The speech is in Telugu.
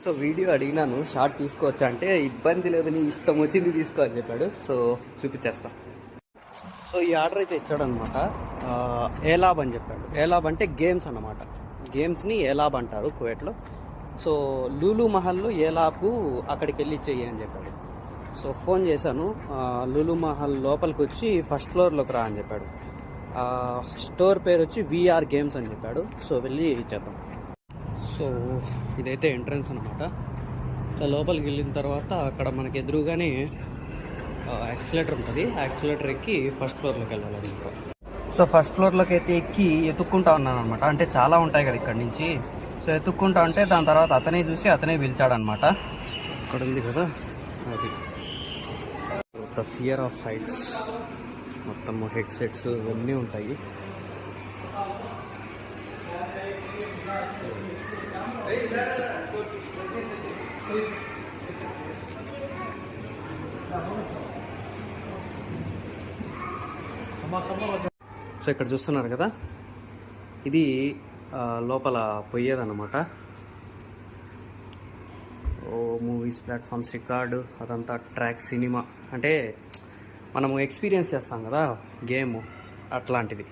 సో వీడియో అడిగినాను, షార్ట్ తీసుకోవచ్చా అంటే ఇబ్బంది లేదు, నీ ఇష్టం వచ్చింది తీసుకో అని చెప్పాడు. సో చూపించేస్తా. సో ఈ ఆర్డర్ అయితే ఇచ్చాడనమాట. ఏలాబ్ అని చెప్పాడు. ఏలాబ్ అంటే గేమ్స్ అన్నమాట. గేమ్స్ని ఏలాబ్ అంటారు కువైట్లో. సో లూలు మహల్లో ఏలాబ్కు అక్కడికి వెళ్ళి ఇచ్చేయి అని చెప్పాడు. సో ఫోన్ చేశాను. లూలు మహల్ లోపలికి వచ్చి ఫస్ట్ ఫ్లోర్లోకి రా అని చెప్పాడు. స్టోర్ పేరు వచ్చి విఆర్ గేమ్స్ అని చెప్పాడు. సో వెళ్ళి ఇచ్చేద్దాం. సో ఇదైతే ఎంట్రన్స్ అనమాట. సో లోపలికి వెళ్ళిన తర్వాత అక్కడ మనకి ఎదురుగానే యాక్సిలేటర్ ఉంటుంది. యాక్సిలేటర్ ఎక్కి ఫస్ట్ ఫ్లోర్లోకి వెళ్ళాలన్నమాట. సో ఫస్ట్ ఫ్లోర్లోకి అయితే ఎక్కి ఎత్తుక్కుంటా ఉన్నాను అనమాట. అంటే చాలా ఉంటాయి కదా ఇక్కడ నుంచి. సో ఎత్తుక్కుంటా ఉంటే దాని తర్వాత అతనే చూసి అతనే పిలిచాడనమాట. ఇక్కడ ఉంది కదా అది ద ఫియర్ ఆఫ్ హైట్స్. మొత్తం హెడ్సెట్స్ ఇవన్నీ ఉంటాయి. సో ఇక్కడ చూస్తున్నారు కదా, ఇది లోపల పోయేదన్నమాట. మూవీస్, ప్లాట్ఫామ్స్, రికార్డు, అదంతా ట్రాక్, సినిమా అంటే మనము ఎక్స్పీరియన్స్ చేస్తాం కదా గేమ్, అట్లాంటిది.